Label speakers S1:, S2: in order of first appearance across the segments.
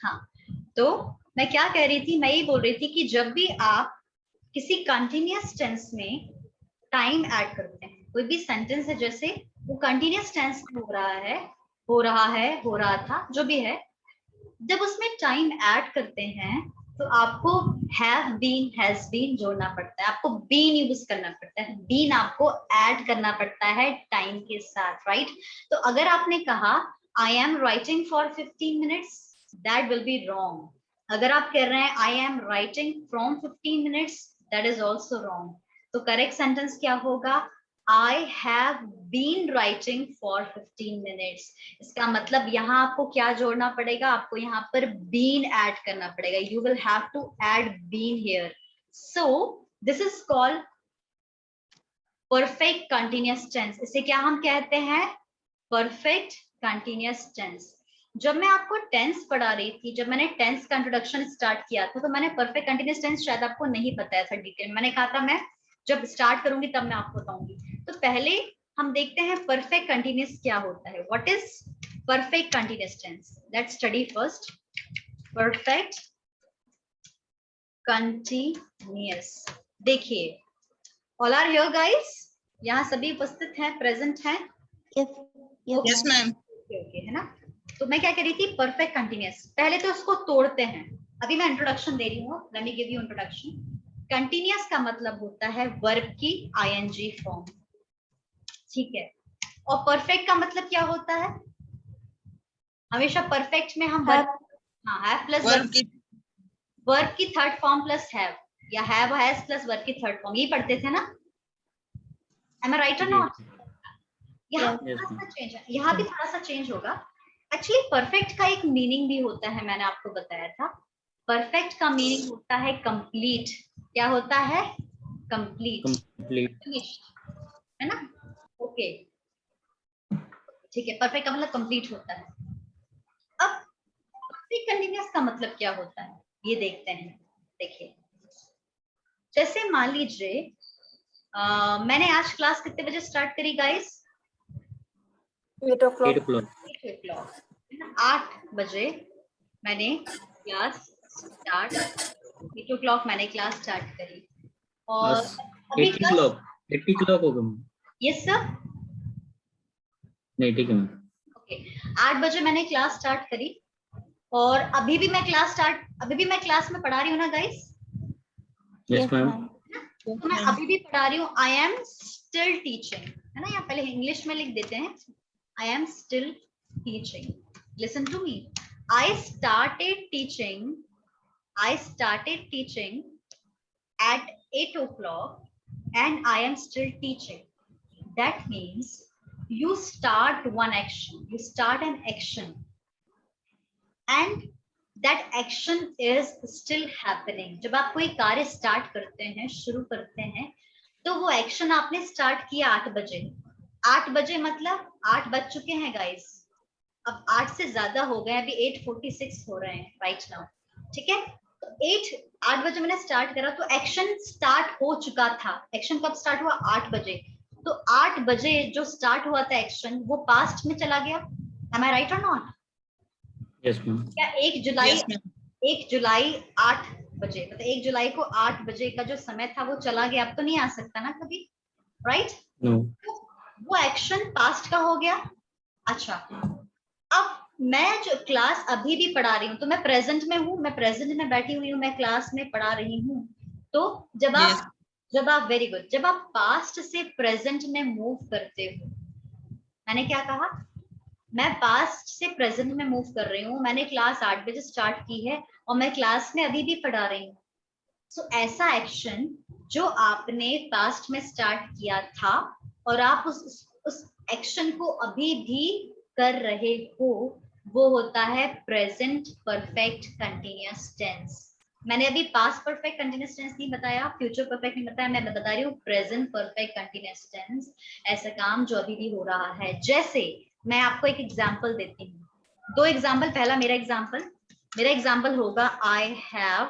S1: हाँ, तो मैं क्या कह रही थी, मैं ये बोल रही थी कि जब भी आप किसी कंटिन्यूअस टेंस में टाइम ऐड करते हैं, कोई भी सेंटेंस है जैसे वो कंटिन्यूअस टेंस में हो रहा है, हो रहा था, जो भी है, जब उसमें टाइम ऐड करते हैं तो आपको हैव बीन, हैज बीन जोड़ना पड़ता है, आपको बीन यूज करना पड़ता है, बीन आपको ऐड करना पड़ता है टाइम के साथ, राइट? तो अगर आपने कहा आई am writing for 15 minutes, that will be wrong. अगर आप कह रहे हैं I am writing from 15 minutes, that is also wrong. तो करेक्ट सेंटेंस क्या होगा? I have been writing for 15 minutes। इसका मतलब यहाँ आपको क्या जोड़ना पड़ेगा? आपको यहाँ पर been ऐड करना पड़ेगा। You will have to add been here। So this is called perfect continuous tense। इसे क्या हम कहते हैं? Perfect continuous tense। जब मैं आपको टेंस पढ़ा रही थी, जब मैंने टेंस का इंट्रोडक्शन स्टार्ट किया था, तो मैंने परफेक्ट कंटिन्यूअस टेंस शायद आपको नहीं बताया था डिटेल में। मैंने कहा था मैं जब स्टार्ट करूंगी तब मैं आपको बताऊंगी। तो पहले हम देखते हैं परफेक्ट कंटिन्यूअस क्या होता है। What is perfect continuous tense? Let's study first perfect continuous. देखिए, ऑल आर हियर गाइस? यहाँ सभी उपस्थित हैं, प्रेजेंट हैं?
S2: Yes ma'am.
S1: ओके, है ना? तो मैं क्या कह रही थी, परफेक्ट कंटिन्यूअस। पहले तो उसको तोड़ते हैं, अभी मैं इंट्रोडक्शन दे रही हूँ, let me give you introduction. Continuous का मतलब होता है वर्ब की आईएनजी फॉर्म, ठीक है? और परफेक्ट का मतलब क्या होता है? हमेशा परफेक्ट में हम वर्ब, हाँ, हैव प्लस वर्ब की थर्ड फॉर्म प्लस हैव, या हैव हैज प्लस वर्ब की थर्ड फॉर्म, ये पढ़ते थे ना? एम आई राइट और नॉट? यहाँ थोड़ा सा चेंज है, यहाँ भी थोड़ा सा चेंज होगा। एक्चुअली परफेक्ट का एक मीनिंग भी होता है, मैंने आपको बताया था। परफेक्ट का मीनिंग होता है कंप्लीट। क्या होता है? कंप्लीट, है ना? ओके, ठीक है, परफेक्ट का मतलब कंप्लीट होता है। अब परफेक्ट कंटिन्यूअस का मतलब क्या होता है, ये देखते हैं। देखिए, जैसे मान लीजिए मैंने आज क्लास कितने बजे स्टार्ट करी गाइस?
S2: 8 o'clock।
S1: 8 बजे मैंने क्लास स्टार्ट, 8 o'clock मैंने क्लास स्टार्ट करी, और अभी
S3: 80 क्लॉक होगा।
S1: ये सब
S3: नहीं, ठीक है।
S1: ओके, 8 बजे मैंने क्लास स्टार्ट करी, और अभी भी मैं क्लास में पढ़ा रही हूँ ना गाइस?
S3: Yes ma'am.
S1: तो मैं अभी भी पढ़ा रही हूँ। आई एम स्टिल टीचिंग, है ना? यहाँ पहले इंग्लिश में लिख देते हैं, I am still teaching. Listen to me, I started teaching at 8 o'clock and I am still teaching. That means you start one action, you start an action, and that action is still happening। जब आप कोई कार्य start करते हैं, शुरू करते हैं, तो वो एक्शन आपने स्टार्ट किया 8 बजे। 8 बजे मतलब 8 बज चुके हैं गाइस, अब 8 से ज्यादा हो गए, अभी 8:46 हो रहे हैं राइट नाउ, ठीक है? तो 8 बजे मैंने स्टार्ट करा, तो एक्शन स्टार्ट हो चुका था। एक्शन कब स्टार्ट हुआ? 8 बजे। तो 8 बजे जो स्टार्ट हुआ था एक्शन, वो पास्ट में चला गया। एम आई राइट और नॉट?
S3: Yes ma'am.
S1: क्या 1 जुलाई 8 बजे, मतलब 1 जुलाई को 8 बजे का जो समय था वो चला गया, अब तो नहीं आ सकता ना कभी, राइट?
S3: नो।
S1: वो एक्शन पास्ट का हो गया। अच्छा, अब मैं जो क्लास अभी भी पढ़ा रही हूँ, तो मैं प्रेजेंट में हूँ, मैं प्रेजेंट में बैठी हुई हूँ, मैं क्लास में पढ़ा रही हूँ। तो जब आप वेरी गुड, जब आप पास्ट से प्रेजेंट में मूव करते हो, मैंने क्या कहा? मैं पास्ट से प्रेजेंट में मूव कर रही हूँ, मैंने क्लास 8 बजे स्टार्ट की है और मैं क्लास में अभी भी पढ़ा रही हूँ। सो ऐसा एक्शन जो आपने पास्ट में स्टार्ट किया था और आप उस एक्शन को अभी भी कर रहे हो, वो होता है प्रेजेंट परफेक्ट कंटिन्यूअस टेंस। मैंने अभी पास्ट परफेक्ट कंटिन्यूअस टेंस नहीं बताया, फ्यूचर परफेक्ट नहीं बताया, मैं बता रही हूँ प्रेजेंट परफेक्ट कंटिन्यूअस टेंस, ऐसा काम जो अभी भी हो रहा है। जैसे मैं आपको एक एग्जांपल देती हूँ, 2 एग्जांपल। पहला मेरा एग्जांपल होगा आई हैव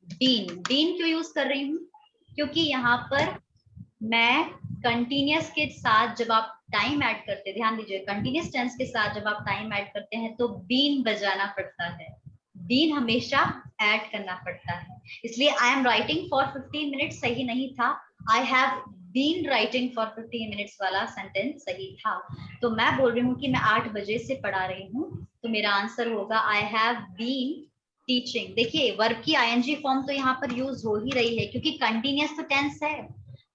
S1: बीन। बीन क्यों यूज कर रही हूँ? क्योंकि यहाँ पर मैं कंटिन्यूअस के साथ जब आप टाइम ऐड करते हैं, ध्यान दीजिए, कंटिन्यूअस टेंस के साथ जब आप टाइम ऐड करते हैं तो बीन बजाना पड़ता है, बीन हमेशा ऐड करना पड़ता है। इसलिए I am writing for 15 minutes सही नहीं था, I have been writing for 15 minutes वाला सेंटेंस सही था। तो मैं बोल रही हूँ कि मैं 8 बजे से पढ़ा रही हूँ, तो मेरा आंसर होगा आई हैव बीन टीचिंग। देखिए वर्ब की आईएनजी फॉर्म तो यहाँ पर यूज हो ही रही है, क्योंकि कंटिन्यूअस तो टेंस है,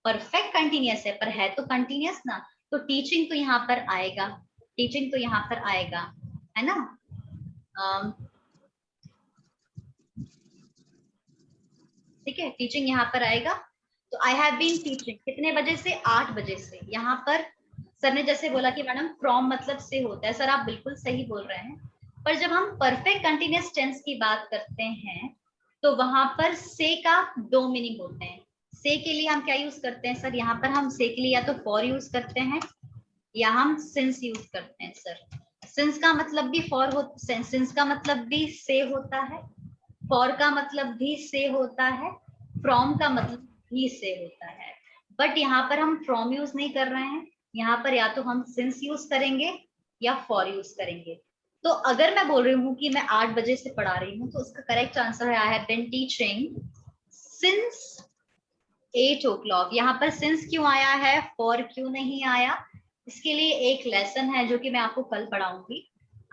S1: परफेक्ट कंटिन्यूअस है, पर है तो कंटिन्यूअस ना, तो टीचिंग तो यहाँ पर आएगा, टीचिंग तो यहाँ पर आएगा, है ना। ठीक है, टीचिंग यहाँ पर आएगा। तो आई हैव बीन टीचिंग कितने बजे से, 8 बजे से। यहाँ पर सर ने जैसे बोला कि मैडम फ्रॉम मतलब से होता है, सर आप बिल्कुल सही बोल रहे हैं, पर जब हम परफेक्ट कंटिन्यूअस टेंस की बात करते हैं तो वहां पर से का 2 मीनिंग होते हैं। से के लिए हम क्या यूज करते हैं सर, यहाँ पर हम से के लिए या तो फॉर यूज करते हैं या हम सिंस यूज करते हैं सर। सिंस का मतलब भी फॉर हो, सिंस का मतलब भी से होता है, फॉर का मतलब भी से होता है, फ्रॉम का मतलब भी से होता है, बट यहाँ पर हम फ्रॉम यूज नहीं कर रहे हैं, यहाँ पर या तो हम सिंस यूज करेंगे या फॉर यूज करेंगे। तो अगर मैं बोल रही हूँ कि मैं 8 बजे से पढ़ा रही हूँ, तो उसका करेक्ट आंसर है I have been teaching since 8 o'clock। यहाँ पर सिंस क्यों आया है, फॉर क्यों नहीं आया, इसके लिए एक लेसन है जो कि मैं आपको कल पढ़ाऊंगी।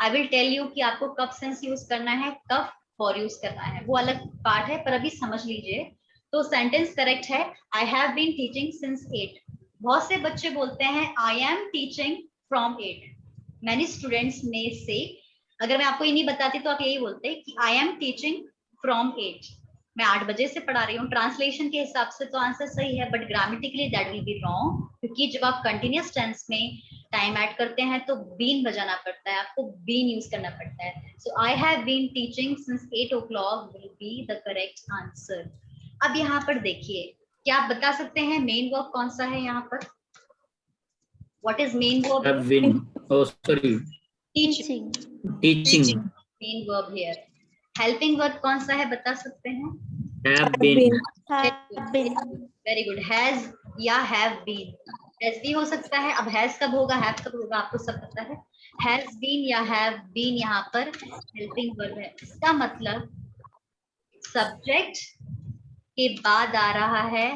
S1: आई विल टेल यू कि आपको कब सिंस यूज करना है, कब फॉर यूज करना है, वो अलग पार्ट है, पर अभी समझ लीजिए। तो सेंटेंस करेक्ट है I have been teaching since 8। बहुत से बच्चे बोलते हैं I am teaching from 8। Many students में से अगर मैं आपको ये नहीं बताती तो आप यही बोलते कि आई एम टीचिंग फ्रॉम 8, मैं 8 बजे से पढ़ा रही हूँ। ट्रांसलेशन के हिसाब से तो आंसर सही है, but grammatically that will be wrong, क्योंकि जब आप कंटिन्यूअस टेंस में टाइम ऐड करते हैं तो बीन बजाना पड़ता है, आपको बीन यूज करना पड़ता है। So I have been teaching since 8 o'clock will be the correct answer. अब यहाँ पर देखिए, क्या आप बता सकते हैं मेन वर्ब कौन सा है यहाँ पर, what is main verb,
S3: have been, oh sorry,
S1: teaching,
S3: teaching,
S1: main verb here. Helping verb कौन सा है बता सकते हैं,
S3: have been,
S1: very good, has या हैव बीन, हैज भी हो सकता है, अब हैज कब होगा हैव कब होगा आपको सब पता है, हैज बीन या हैव बीन यहाँ पर हेल्पिंग वर्ब है। इसका मतलब सब्जेक्ट के बाद आ रहा है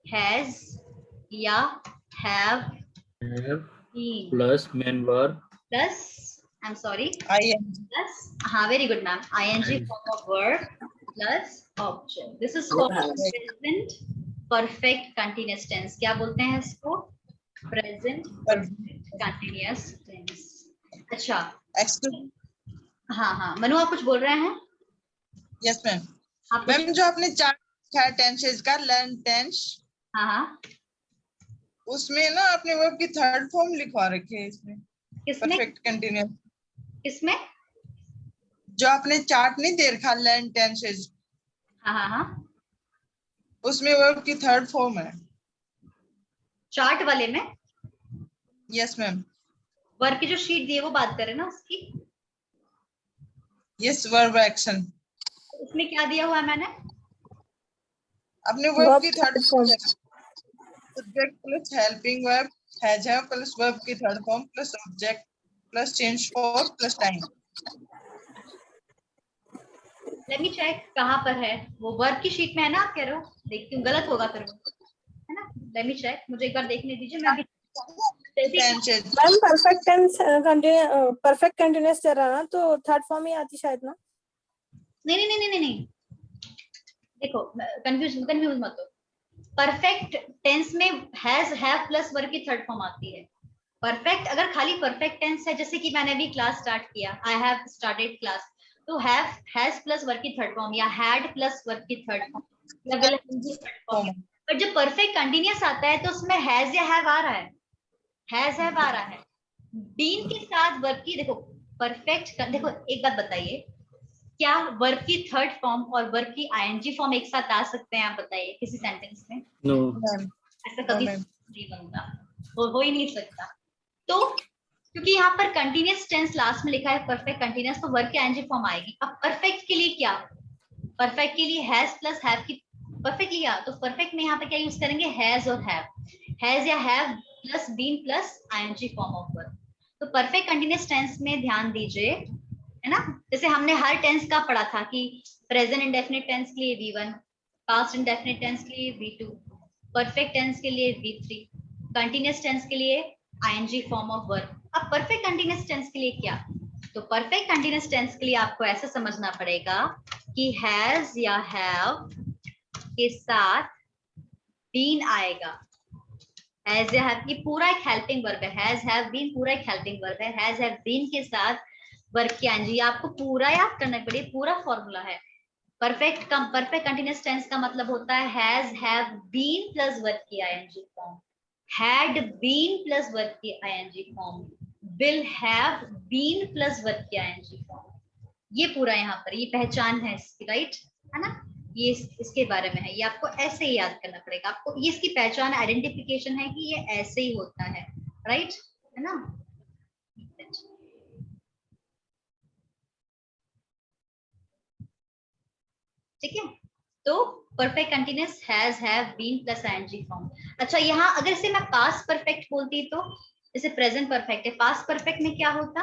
S1: हैज या have
S3: have
S1: been
S3: plus main verb,
S1: plus, I am sorry,
S2: ing
S1: plus, हाँ very good ma'am, ING form of verb plus object, this is called present perfect continuous tense. क्या बोलते हैं इसको, प्रेजेंट परफेक्ट कंटीन्यूअस टेंस। अच्छा, हाँ हाँ मनु आप कुछ बोल रहे हैं।
S2: Yes ma'am.
S1: आप
S2: मैम जो आपने चार्ट टेंसेस का लर्न टेंस,
S1: हाँ हाँ,
S2: उसमें ना आपने वर्ब की थर्ड फॉर्म लिखवा रखी है इसमें,
S1: किसमें
S2: परफेक्ट कंटीन्यूअस।
S1: किसमें,
S2: जो आपने चार्ट नहीं दे रखा लर्न टेंसेस,
S1: हाँ हाँ हाँ,
S2: उसमें वर्ब की थर्ड फॉर्म है।
S1: चार्ट वाले में
S2: यस मैम।
S1: वर्ब की जो शीट दी है वो बात करें ना उसकी,
S2: यस वर्ब एक्शन,
S1: उसमें क्या दिया हुआ है मैंने,
S2: अपने वर्ब की third form, subject plus helping verb, has have plus verb की third form plus object plus change for plus time.
S1: Let me check कहाँ पर है वो, वर्ब की शीट में है ना आप कह रहे हो, देखती हूँ गलत होगा फिर वो, है ना। लेट मी चेक, मुझे एक बार देखने दीजिए, मैं अभी
S2: tenses
S4: ma'am perfect tense perfect continuous चल रहा ना, तो थर्ड फॉर्म ही आती शायद ना।
S1: नहीं, देखो कंफ्यूज मत हो, परफेक्ट टेंस में हैज हैव प्लस वर्ब की थर्ड फॉर्म आती है। परफेक्ट अगर खाली परफेक्ट टेंस है, जैसे कि मैंने अभी क्लास स्टार्ट किया, आई हैव स्टार्टेड क्लास, तो हैव हैज प्लस वर्ब की थर्ड फॉर्म या हैड प्लस वर्ब की थर्ड फॉर्म या विल की थर्ड फॉर्म। बट जब परफेक्ट कंटीन्यूअस आता है तो उसमें हैज या हैव आ रहा है, हैज हैव आ रहा है, बीन के साथ वर्ब की, देखो परफेक्ट, देखो एक बात बताइए, क्या वर्ब की थर्ड फॉर्म और वर्ब की आईएनजी फॉर्म एक साथ आ सकते हैं, आप बताइए किसी सेंटेंस में,
S3: no,
S1: ऐसा कभी नहीं बनता, हो ही नहीं सकता। तो क्योंकि यहाँ पर कंटीन्यूअस टेंस लास्ट में लिखा है परफेक्ट कंटीन्यूअस, तो वर्ब की आईएनजी फॉर्म आएगी। अब परफेक्ट के लिए क्या, परफेक्ट के लिए हैज प्लस हैव की, परफेक्ट लिया तो परफेक्ट में यहाँ पे क्या यूज करेंगे, हैज और हैव। हैज या have plus been plus ING form of verb. तो परफेक्ट कंटिन्यूअस टेंस में ध्यान दीजिए, है ना, जैसे हमने हर टेंस का पढ़ा था कि प्रेजेंट इंडेफिनिट टेंस के लिए V1, पास्ट इंडेफिनिट टेंस के लिए V2, परफेक्ट टेंस के लिए V3, कंटिन्यूअस टेंस के लिए आईएनजी फॉर्म ऑफ वर्ब। अब परफेक्ट कंटिन्यूअस टेंस के लिए क्या? तो परफेक्ट कंटिन्यूअस टेंस के लिए आपको ऐसा समझना पड़ेगा कि हैज या हैव के साथ बीन आएगा। हैज या हैव, ये पूरा एक हेल्पिंग वर्ब है। हैज हैव बीन पूरा एक हेल्पिंग वर्ब है। हैज हैव बीन के साथ वर्ब की आईएनजी, आपको पूरा याद करना पड़ेगा, पूरा फॉर्मूला है। परफेक्ट कंटिन्यूअस टेंस का मतलब होता है has have been plus verb की ING form, had been plus verb की ING form, will have been plus verb की आईएनजी फॉर्म। ये पूरा यहाँ पर ये पहचान है इसकी, राइट, है ना, ये इसके बारे में है। ये आपको ऐसे ही याद करना पड़ेगा, आपको ये इसकी पहचान आइडेंटिफिकेशन है कि ये ऐसे ही होता है, राइट, है ना। ठीक है, तो perfect continuous has have been plus ING form. अच्छा, यहाँ अगर से मैं पास्ट परफेक्ट बोलती तो जैसे प्रेजेंट परफेक्ट है, पास्ट परफेक्ट में क्या होता?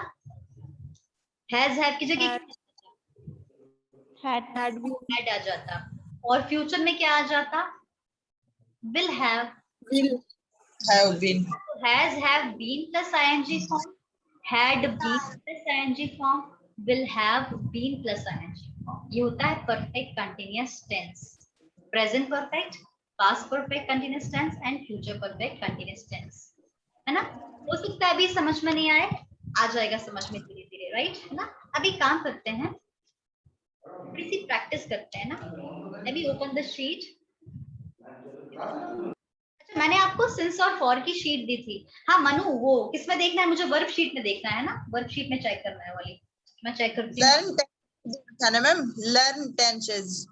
S1: हैज हैव की जगह
S4: had been,
S1: हैड आ जाता, और फ्यूचर में क्या आ जाता? Will have.
S4: will
S2: have been.
S1: Has have been plus ING form, had been plus ING form, will have been plus ING form. ये होता है perfect continuous tense. Present perfect, past perfect continuous tense and future perfect continuous tense, है ना। हो सकता है अभी समझ में नहीं आए, आ जाएगा समझ में धीरे धीरे, राइट, है ना। अभी काम करते हैं, थोड़ी सी प्रैक्टिस करते हैं ना। अभी ओपन द शीट। अच्छा, मैंने आपको सिंस और फॉर की शीट दी थी। हाँ मनु, वो किसमें देखना है? मुझे वर्ब शीट में देखना है ना, वर्ब शीट में चेक करना है वाली, मैं चेक करती हूँ।
S2: लर्न था ना मैम, लर्न टेंसेस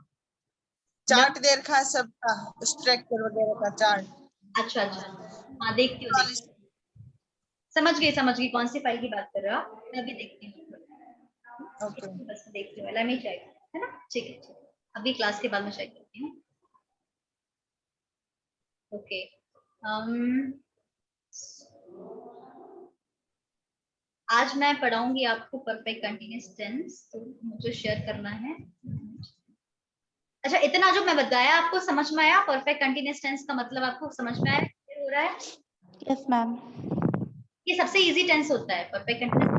S2: चार्ट दे रखा है सबका, स्ट्रक्चर वगैरह का चार्ट।
S1: अच्छा अच्छा, हाँ देखती हूँ, समझ गई कौन सी फाइल की बात कर रहे हो आप। मैं अभी देखती हूँ,
S2: ओके
S1: बस देखती हूँ, लेट मी चेक, है ना। ठीक है, ठीक, अभी क्लास के बाद में चेक करती हूँ। ओके, आज मैं पढ़ाऊंगी आपको परफेक्ट कंटिन्यूअस टेंस, तो मुझे शेयर करना है। अच्छा, इतना जो मैं बताया आपको समझ में आया? परफेक्ट कंटिन्यूअस टेंस का मतलब आपको समझ में आया? क्लियर हो रहा है?
S5: Yes ma'am.
S1: ये सबसे इजी टेंस होता है परफेक्ट कंटिन्यूअस।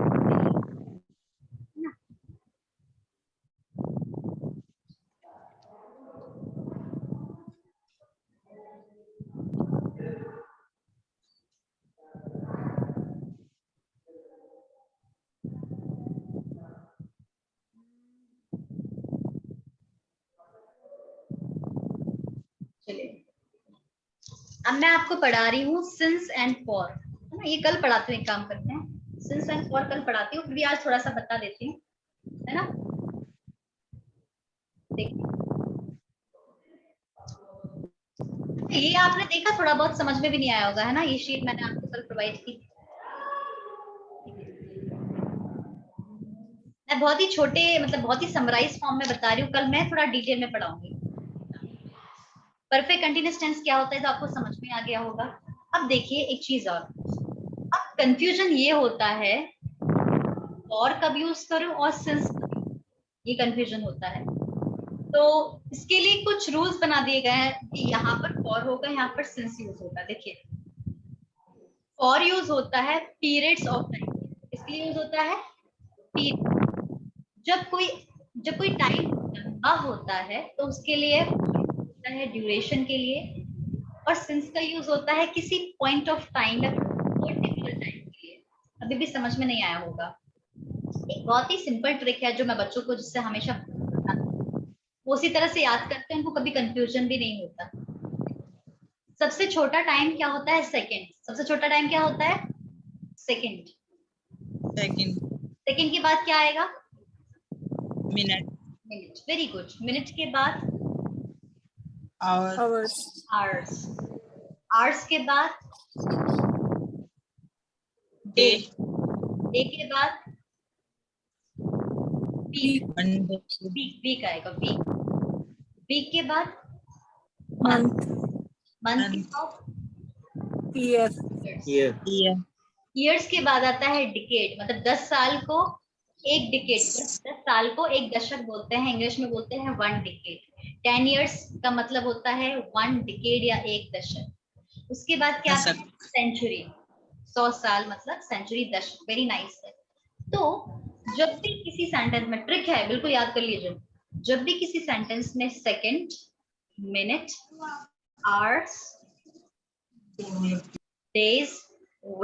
S1: चलिए, अब मैं आपको पढ़ा रही हूँ सिंस एंड फॉर, है ना। ये कल पढ़ाते हैं, काम करते हैं, सिंस एंड फॉर कल पढ़ाती हूँ, फिर भी आज थोड़ा सा बता देती हूँ, है ना। देखिए, ये आपने देखा, थोड़ा बहुत समझ में भी नहीं आया होगा, है ना। ये शीट मैंने आपको कल प्रोवाइड की। मैं बहुत ही छोटे, मतलब बहुत ही समराइज फॉर्म में बता रही हूँ, कल मैं थोड़ा डिटेल में पढ़ाऊंगी। परफेक्ट कंटिन्यूअस टेंस क्या होता है तो आपको समझ में आ गया होगा। अब देखिए एक चीज और, अब कंफ्यूजन ये होता है और कब यूज करूं और सिंस, ये कंफ्यूजन होता है। तो इसके लिए कुछ रूल्स बना दिए गए हैं कि यहाँ पर फॉर होगा, यहाँ पर सिंस यूज होगा। देखिए, फॉर यूज होता है पीरियड्स ऑफ टाइम, इसलिए यूज होता है जब कोई टाइम लंबा होता है तो उसके लिए होता है ड्यूरेशन के लिए, और सिंस का यूज होता है किसी पॉइंट ऑफ टाइम या पर्टिकुलर टाइम के लिए। अभी भी समझ में नहीं आया होगा। एक बहुत ही सिंपल ट्रिक है जो मैं बच्चों को जिससे हमेशा वो उसी तरह से याद करते हैं, उनको कभी कंफ्यूजन भी नहीं होता। सबसे छोटा टाइम क्या होता है? सेकंड। सबसे छोटा टाइम क्या होता है? सेकंड। सेकंड के बाद क्या आएगा?
S2: Minute.
S1: Minute, very good. Minute के बाद
S2: आवर्स।
S1: आवर्स। आवर्स के बाद
S2: डे।
S1: डे के बाद वीक। वीक आएगा, वीक। वीक के बाद
S4: month,
S1: मंथ के बाद
S4: year.
S3: Year.
S2: year,
S1: ईयर्स के बाद आता है डिकेड, मतलब 10 साल को एक डिकेड, 10 साल को एक दशक बोलते हैं, इंग्लिश में बोलते हैं 1 डिकेड। 10 इयर्स का मतलब होता है 1 डिकेड या एक दशक। उसके बाद क्या है?
S2: दशक।
S1: सेंचुरी, 100 साल मतलब सेंचुरी, दशक। वेरी नाइस है। तो जब भी किसी सेंटेंस में, ट्रिक है बिल्कुल याद कर लीजिए, जब भी किसी सेंटेंस में second, minute, hours, days,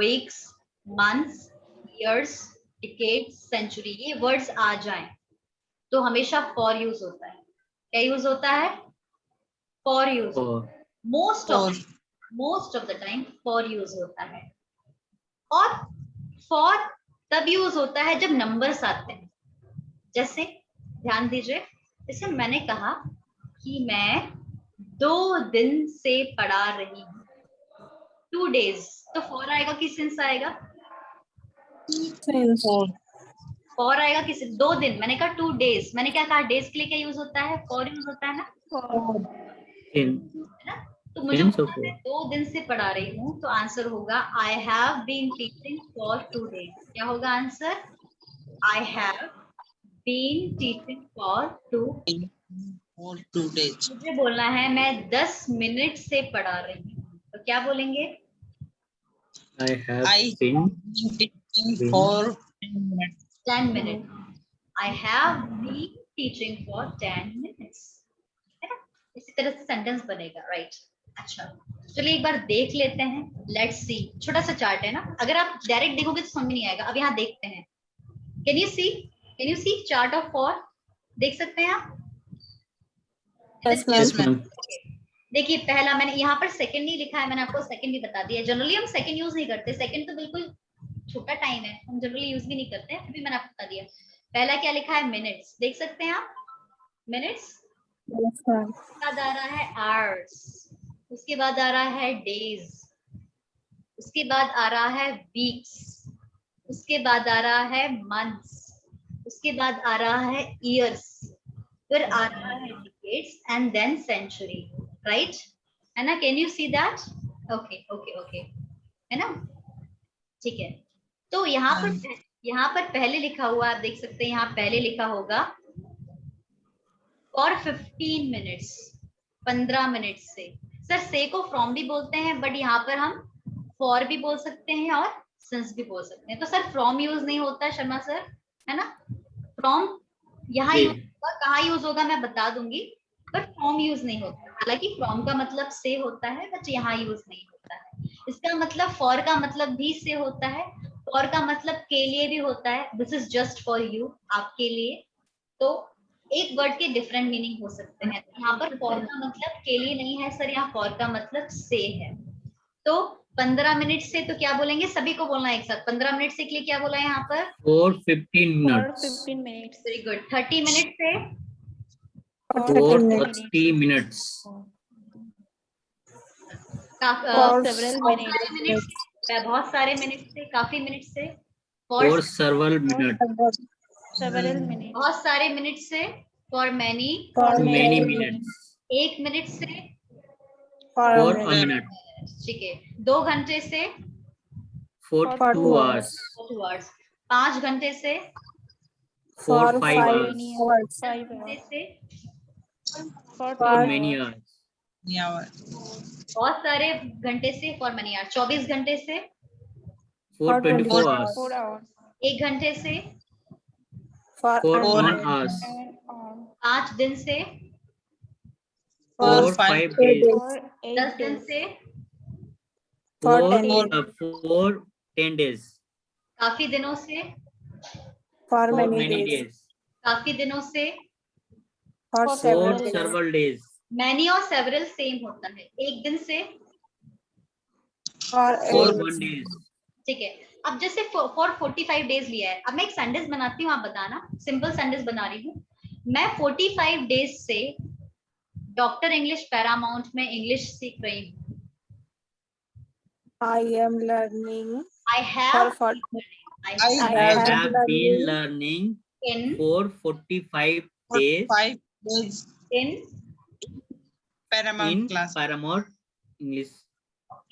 S1: weeks, months, years, decades, century, ये वर्ड्स आ जाएं तो हमेशा फॉर यूज होता है। क्या यूज होता है? For use.
S3: For.
S1: Most of the time for use होता है। और फॉर तब यूज होता है जब नंबर्स आते हैं। जैसे ध्यान दीजिए, जैसे मैंने कहा कि मैं 2 दिन से पढ़ा रही हूँ, 2 days, तो फॉर आएगा कि सिंस आएगा?
S4: Since.
S1: फॉर आएगा कि 2 दिन, मैंने कहा 2 days, मैंने क्या कहा? डेज के लिए क्या यूज होता है? फॉर यूज होता है ना,
S3: In.
S1: है ना? तो मुझे
S3: Since
S1: बोलना
S3: okay.
S1: है 2 दिन से पढ़ा रही हूँ, तो आंसर होगा I have been teaching for 2 days। क्या होगा answer? I have been teaching for 2 days।
S2: for 2 days.
S1: मुझे बोलना है मैं 10 मिनट से पढ़ा रही हूँ, तो क्या बोलेंगे?
S3: I have
S2: I
S3: been.
S2: been teaching
S3: Been.
S2: for 10 minutes.
S1: 10 minutes। I have been teaching for 10 minutes, है ना? इसी तरह से सेंटेंस बनेगा, राइट? अच्छा, चलिए एक बार देख लेते हैं। लेट्स सी, छोटा सा चार्ट है ना, अगर आप डायरेक्ट देखोगे तो समझ नहीं आएगा। अब यहाँ देखते हैं। Can you see chart of for? देख सकते हैं आप?
S4: Yes, ma'am.
S3: Yes, ma'am.
S1: देखिए, पहला मैंने यहाँ पर सेकंड नहीं लिखा है, मैंने आपको सेकंड भी बता दिया। जनरली हम सेकंड यूज नहीं करते, सेकंड तो बिल्कुल छोटा टाइम है, हम जनरली यूज भी नहीं करते हैं, फिर भी मैंने आपको बता दिया। पहला क्या लिखा है? मिनट्स, देख सकते हैं आप? मिनट्स।
S4: Yes, ma'am.
S1: उसके बाद आ रहा है आवर्स, उसके बाद आ रहा है डेज, उसके बाद आ रहा है वीक्स, उसके बाद आ रहा है मंथ्स, उसके बाद आ रहा है ईयर्स, फिर आ रहा है decades and then century, right? है ना? Can you see that? Okay okay okay, है ना? ठीक है। तो यहाँ पर पहले लिखा हुआ, आप देख सकते हैं, यहाँ पहले लिखा होगा फॉर 15 मिनट्स, 15 मिनट से। सर से को फ्रॉम भी बोलते हैं, बट यहाँ पर हम फॉर भी बोल सकते हैं और सिंस भी बोल सकते हैं। तो सर फ्रॉम यूज नहीं होता शर्मा सर, है ना? फ्रॉम यहाँ यूज होगा, कहाँ यूज होगा मैं बता दूंगी, बट फ्रॉम यूज नहीं होता। हालांकि फ्रॉम का मतलब से होता है, बट यहाँ यूज नहीं होता है। इसका मतलब फॉर का मतलब भी से होता है, फॉर का मतलब के लिए भी होता है, this is just for you, आपके लिए। तो एक वर्ड के डिफरेंट मीनिंग हो सकते हैं। यहाँ पर फॉर का मतलब के लिए नहीं है सर, यहाँ फॉर का मतलब से है। तो 15 मिनट से तो क्या बोलेंगे? सभी को बोलना है एक साथ। 15 मिनट से के लिए क्या बोला है यहाँ पर?
S3: For 15
S5: For
S3: minutes.
S5: 15 minutes.
S1: Very good. 30 minute से?
S4: For
S3: For
S4: 30 minutes.
S3: 30 minutes.
S5: For several minutes.
S1: बहुत सारे मिनट से, काफी मिनट से?
S3: For several minutes.
S5: Several minutes.
S1: बहुत सारे मिनट से? For many?
S4: For
S3: Many minutes.
S1: 1 minute से?
S4: For
S3: For
S4: a
S3: a
S4: minute.
S3: minute.
S1: ठीक है। 2 घंटे से?
S3: For
S5: For
S3: 2
S4: 2
S3: hours.
S1: 2 hours। 5 घंटे से?
S3: For
S4: For
S3: 5
S4: 5
S3: hours.
S4: hours.
S5: 5
S1: घंटे
S5: hours.
S1: से?
S5: For
S3: For
S5: 10
S3: many
S5: hours.
S3: hours.
S2: Yeah.
S1: बहुत सारे घंटे से? For money our. 24 घंटे से?
S3: For
S4: For
S3: 24
S4: 24
S3: hours.
S5: 4 hours.
S1: 1 घंटे से?
S4: For
S3: For
S4: an
S3: 1
S4: hour.
S3: hours.
S5: And on.
S1: 5 दिन से?
S4: For
S3: For
S2: 5
S3: 5
S4: 8
S3: days.
S4: days.
S5: For
S1: 10
S5: 8
S1: दिन
S5: days.
S1: से?
S4: For
S3: For
S4: 10 days.
S3: for 10 days.
S1: काफी दिनों से?
S4: For
S5: For
S4: many
S3: Many
S4: days.
S3: days.
S1: काफी दिनों से?
S4: For
S5: For
S4: several
S3: For
S4: days.
S3: several days.
S1: Many और सेवरल सेम होता है। 1 दिन से?
S4: For
S3: For
S4: 8
S3: 1
S4: days.
S3: days.
S1: ठीक है। अब जैसे फॉर 45 डेज लिया है, अब मैं एक सेंटेंस बनाती हूँ, आप बताना। सिंपल सेंटेंस बना रही हूँ मैं। 45 डेज से डॉक्टर इंग्लिश पैरामाउंट में इंग्लिश सीख रही हूँ।
S4: I am learning
S1: I
S4: for
S1: have
S4: 40.
S2: I
S3: I
S2: have
S3: have been learning
S1: in
S3: for 45 days
S2: 5 days
S1: in
S2: Paramount
S3: in
S2: class.
S3: Paramount English.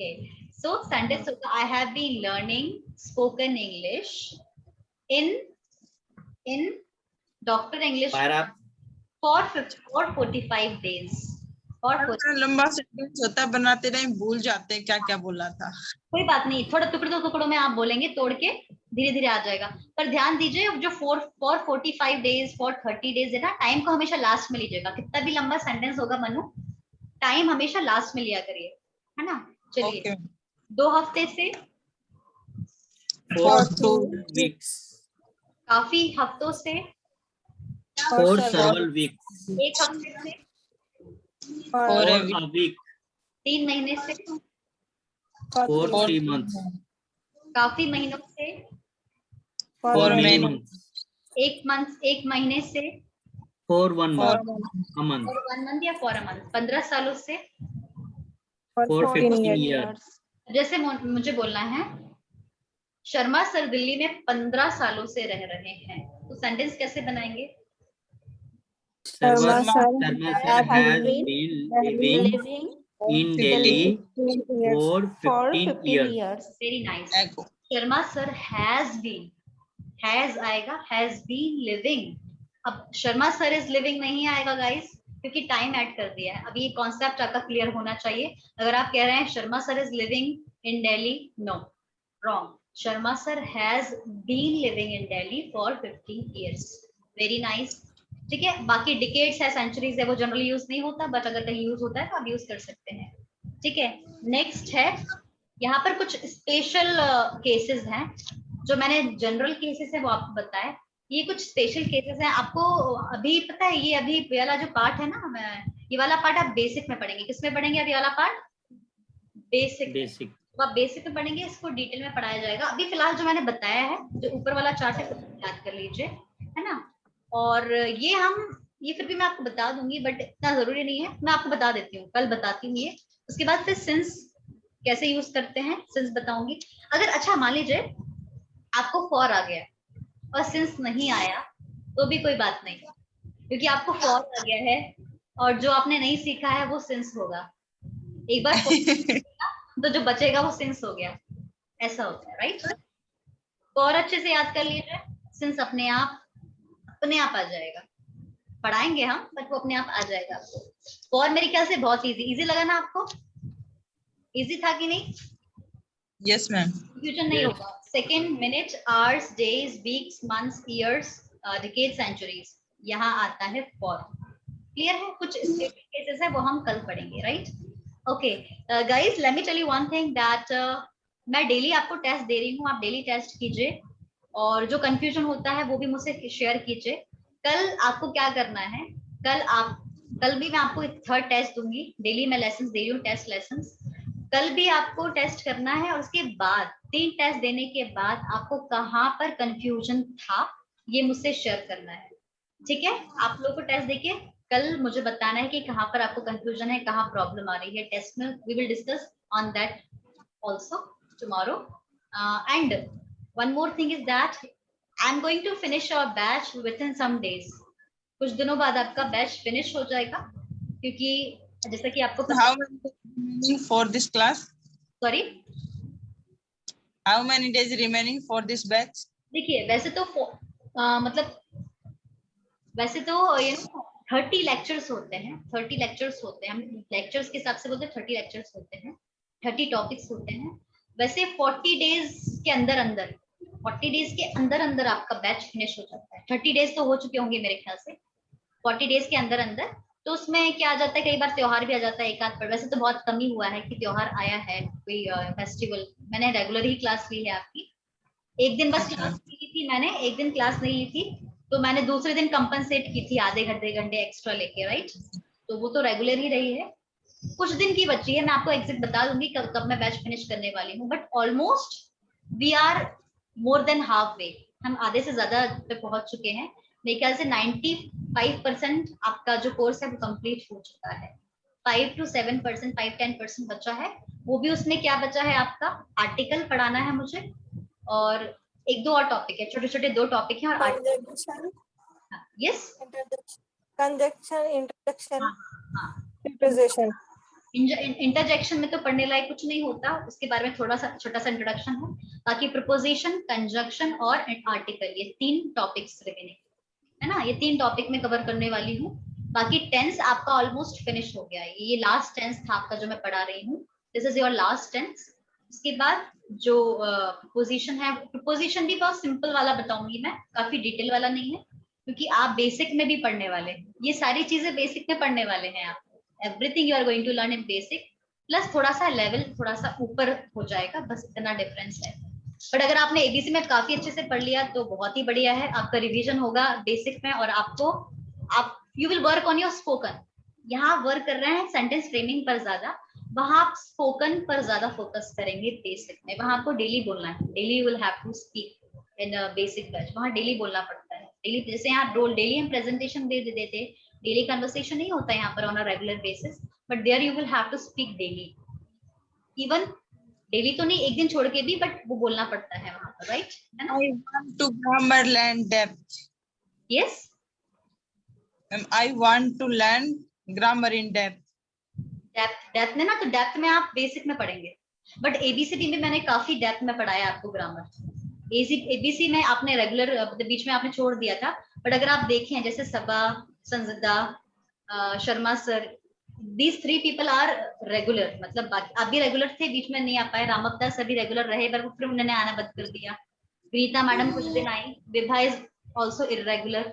S1: Okay. So sentence होगा I have been learning spoken English in Dr. English for 45 days. For
S2: इतना लंबा sentence होता है, बनाते नहीं भूल जाते हैं क्या क्या बोला था।
S1: कोई बात नहीं, थोड़ा टुकड़ों में आप बोलेंगे, तोड़ के धीरे धीरे आ जाएगा। पर ध्यान दीजिए जो फॉर 45 डेज फॉर 30 डेज है ना, टाइम को हमेशा लास्ट में लीजिएगा। कितना भी लंबा सेंटेंस होगा मनु, टाइम हमेशा लास्ट में लिया करिए, है ना। चलिए
S2: Okay.
S1: 2 हफ्ते से,
S3: 4 weeks,
S1: काफी हफ्तों से,
S3: 4 several weeks,
S1: 1 हफ्ते से,
S3: for a week,
S1: 3 महीने से,
S3: for 3 months,
S1: काफी महीनों से,
S3: for many months,
S1: 1 महीने से,
S3: for 1 month, a month,
S1: और 1 मंथ या फॉर अ मंथ, 15 सालों से।
S3: for 15 years.
S1: जैसे मुझे बोलना है शर्मा सर दिल्ली में 15 सालों से रह रहे हैं, तो सेंटेंस कैसे बनाएंगे?
S3: Sharma
S4: sir
S3: sir has been living in Delhi for 15 years.
S1: Very nice.
S2: Echo.
S1: Sharma sir has been, has आएगा, हैज बीन लिविंग। अब शर्मा सर इज लिविंग नहीं आएगा गाइस, क्योंकि टाइम ऐड कर दिया है। अब ये कॉन्सेप्ट आपका क्लियर होना चाहिए। अगर आप कह रहे हैं Sharma sir is living in Delhi, no, wrong. Sharma sir has been living in Delhi for 15 years. Very nice. ठीक है, बाकी डिकेड्स है, सेंचुरीज है, वो जनरली यूज नहीं होता, बट अगर कहीं यूज होता है तो आप यूज कर सकते हैं। ठीक है, नेक्स्ट है, यहाँ पर कुछ स्पेशल केसेस हैं। जो मैंने जनरल केसेस है वो आपको बताए, ये कुछ स्पेशल केसेस हैं। आपको अभी पता है, ये अभी वाला जो पार्ट है ना, ये वाला पार्ट आप बेसिक में पढ़ेंगे। किसमें पढ़ेंगे अभी वाला पार्ट? बेसिक। तो आप बेसिक में पढ़ेंगे, इसको डिटेल में पढ़ाया जाएगा। अभी फिलहाल जो मैंने बताया है, जो ऊपर वाला चार्ट है उसको याद कर लीजिए, है ना। और ये फिर भी मैं आपको बता दूंगी, बट इतना जरूरी नहीं है, मैं आपको बता देती हूँ, कल बताती हूँ ये। उसके बाद फिर सिंस कैसे यूज करते हैं, सिंस बताऊंगी। अगर अच्छा मान लीजिए आपको फॉर आ गया और सिंस नहीं आया तो भी कोई बात नहीं, क्योंकि आपको फॉर आ गया है और जो आपने नहीं सीखा है वो सिंस होगा। एक बार तो जो बचेगा वो सिंस हो गया, ऐसा होता है, राइट। तो और अच्छे से याद कर लीजिए, सिंस अपने आप आ जाएगा। पढ़ाएंगे हम, बट वो अपने आप आ जाएगा आपको। और मेरे ख्याल से बहुत इजी लगा ना आपको? इजी था कि नहीं?
S2: Yes, ma'am.
S1: कंफ्यूजन नहीं होगा। Second, minute, hours, days, weeks, months, years, decade, centuries, यहाँ आता है फॉर। क्लियर है? कुछ स्पेशल केसेस है वो हम कल पढ़ेंगे, right. Okay guys, let me tell you one thing that मैं डेली आपको टेस्ट दे रही हूँ, आप डेली टेस्ट कीजिए, और जो कंफ्यूजन होता है वो भी मुझसे शेयर कीजिए। कल आपको क्या करना है, कल भी मैं आपको एक थर्ड टेस्ट दूंगी। डेली मैं लेसन दे रही हूँ, टेस्ट लेसन। कल भी आपको टेस्ट करना है, और उसके बाद 3 टेस्ट देने के बाद आपको कहाँ पर कंफ्यूजन था ये मुझसे शेयर करना है। ठीक है, आप लोगों को टेस्ट देखिए, कल मुझे बताना है कि कहाँ पर आपको कंफ्यूजन है, कहाँ प्रॉब्लम आ रही है टेस्ट में। We will discuss on that also tomorrow, and one more thing is that I'm going to finish our batch within some days. कुछ दिनों बाद आपका बैच फिनिश हो जाएगा, क्योंकि जैसा कि आपको
S2: How many days remaining for this class?
S1: Sorry,
S2: How many days remaining for this batch?
S1: देखिए वैसे तो मतलब वैसे तो ये 30 लेक्चर्स होते हैं, 30 लेक्चर्स होते हैं, हम लेक्चर्स के हिसाब से बोलते हैं 30 लेक्चर्स होते हैं, 30 टॉपिक्स होते हैं। वैसे 40 डेज के अंदर आपका बैच फिनिश हो जाता है। 30 डेज तो हो चुके होंगे मेरे ख्याल से, 40 डेज के अंदर। तो उसमें क्या आ जाता है, कई बार त्योहार भी आ जाता है एक आध पर। वैसे तो बहुत कम ही हुआ है कि त्योहार आया है, कोई फेस्टिवल। मैंने रेगुलर ही क्लास ली है आपकी, एक दिन बस क्लास ली थी मैंने, एक दिन क्लास नहीं ली थी, तो मैंने दूसरे दिन कंपनसेट की थी आधे घंटे एक्स्ट्रा लेके, राइट। तो वो तो रेगुलर ही रही है। कुछ दिन की बची है, मैं आपको एग्जैक्ट बता दूंगी कब मैं बैच फिनिश करने वाली हूँ, but almost we are more than half way, हम आधे से ज्यादा पे पहुंच चुके हैं। मेरे ख्याल से 95% आपका जो कोर्स है वो कंप्लीट हो चुका है। 5 to 7%, 5-10% बचा है। वो भी उसमें क्या बचा है, आपका आर्टिकल पढ़ाना है मुझे, और 1-2 और टॉपिक है, छोटे छोटे 2 टॉपिक हैं। और यस,
S4: conjunction, introduction,
S1: हाँ,
S4: preposition.
S1: इंटरजेक्शन में तो पढ़ने लायक कुछ नहीं होता, उसके बारे में थोड़ा सा छोटा सा इंट्रोडक्शन है। बाकी प्रपोजिशन, कंजक्शन और आर्टिकल, ये 3 टॉपिक्स रिमेनिंग है ना, ये 3 टॉपिक में कवर करने वाली हूँ। बाकी टेंस आपका ऑलमोस्ट फिनिश हो गया है, ये लास्ट टेंस था आपका जो मैं पढ़ा रही हूँ, this is your last tense. उसके बाद जो प्रपोजिशन है, प्रपोजिशन भी बहुत सिंपल वाला बताऊंगी मैं, काफी डिटेल वाला नहीं है, क्योंकि आप बेसिक में भी पढ़ने वाले हैं, ये सारी चीजें बेसिक में पढ़ने वाले हैं आप, everything you are going to learn in basic, plus थोड़ा सा लेवल थोड़ा सा ऊपर हो जाएगा, बस इतना डिफरेंस है। बट अगर आपने एबीसी में काफी अच्छे से पढ़ लिया तो बहुत ही बढ़िया है, आपका रिवीजन होगा बेसिक में, और आप you will work on your spoken. यहाँ वर्क कर रहे हैं सेंटेंस फ्रेमिंग पर ज्यादा, वहां आप स्पोकन पर ज्यादा फोकस करेंगे बेसिक में, वहां आपको डेली बोलना है, daily you will have to speak in basic batch, वहां डेली बोलना पड़ता है, डेली, जैसे यहाँ रोल डेली हम प्रेजेंटेशन दे देते, डेली कन्वर्सेशन नहीं होता यहाँ पर on a regular basis, but there you will have to speak daily, even daily तो नहीं, एक दिन छोड़ के भी, बट वो बोलना पड़ता है वहां पर, राइट है ना।
S2: I want to grammar learn depth.
S1: Yes,
S2: I want to learn grammar in depth.
S1: Depth में ना, तो डेप्थ में आप बेसिक में पढ़ेंगे, बट एबीसीडी में मैंने काफी डेप्थ में पढ़ाया आपको ग्रामर। एबीसी में आपने रेगुलर बीच में आपने छोड़ दिया था, बट अगर आप देखें जैसे सबा, Sanjida, Sharma sir, these 3 people are regular, मतलब बाकी आप भी रेगुलर थे, बीच में नहीं आ पाए, रामअवतार सर भी रेगुलर रहे, पर फिर उन्होंने आना बंद कर दिया, गीता मैडम कुछ दिन आई, Vibha is also irregular,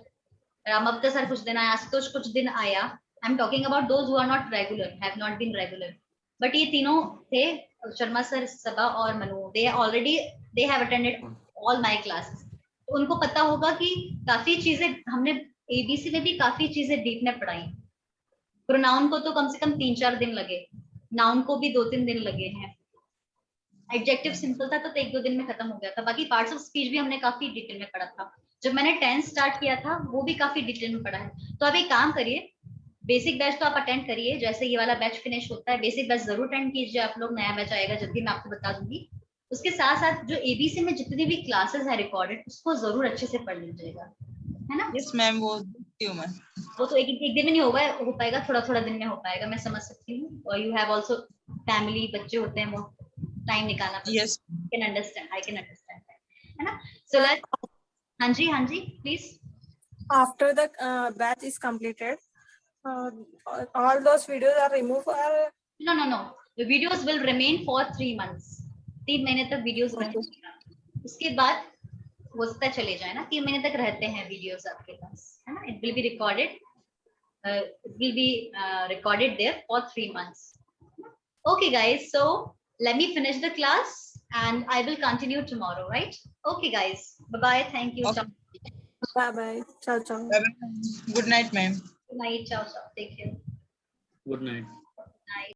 S1: Ramavtar sir कुछ दिन आया, आशुतोष कुछ दिन आया, I am talking about those who are not regular, have not been regular, but ये तीनों थे, शर्मा सर, सबा और Manu, they have attended all my classes, तो उनको पता होगा कि काफी चीजें हमने एबीसी में भी काफी चीजें डीप में पढ़ाई। प्रोनाउन को तो कम से कम 3-4 दिन लगे, नाउन को भी 2-3 दिन लगे हैं, एडजेक्टिव सिंपल था तो 1-2 दिन में खत्म हो गया था, बाकी पार्ट्स ऑफ स्पीच भी हमने काफी डिटेल में पढ़ा था, जब मैंने 10 स्टार्ट किया था वो भी काफी डिटेल में पढ़ा है। तो अब एक काम करिए, बेसिक बैच तो आप अटेंड करिए, जैसे ये वाला बैच फिनिश होता है बेसिक बैच जरूर अटेंड कीजिए आप लोग, नया बैच आएगा जब भी मैं आपको बता दूंगी। उसके साथ साथ जो एबीसी में जितनी भी क्लासेस है रिकॉर्डेड, उसको जरूर अच्छे से पढ़ लीजिएगा, है ना।
S2: Yes, ma'am. वो देखती हूँ मैं।
S1: वो तो एक दिन में नहीं होगा, हो पाएगा, थोड़ा थोड़ा दिन में हो पाएगा, मैं समझ सकती हूँ, और यू हैव आल्सो फैमिली, बच्चे होते हैं, वो टाइम निकालना पड़ता है,
S2: Yes.
S1: Can understand, I can understand, है ना। सो लेट्स, हाँ जी please.
S4: After the batch is completed, all those videos are removed or
S1: No, the videos will remain for 3 months, 3 महीने तक वीडियोस रहेंगे, उसके बाद हो सकता है चले जाए ना, 3 महीने तक रहते हैं वीडियोस आपके पास, है ना, it will be recorded, recorded there for 3 months. Okay guys, so let me finish the class and I will continue tomorrow, right? Okay guys, bye bye, thank you.
S2: Okay.
S4: bye bye. Ciao ciao.
S2: Good night, ma'am.
S1: Good night, ciao, take care.
S3: Good night.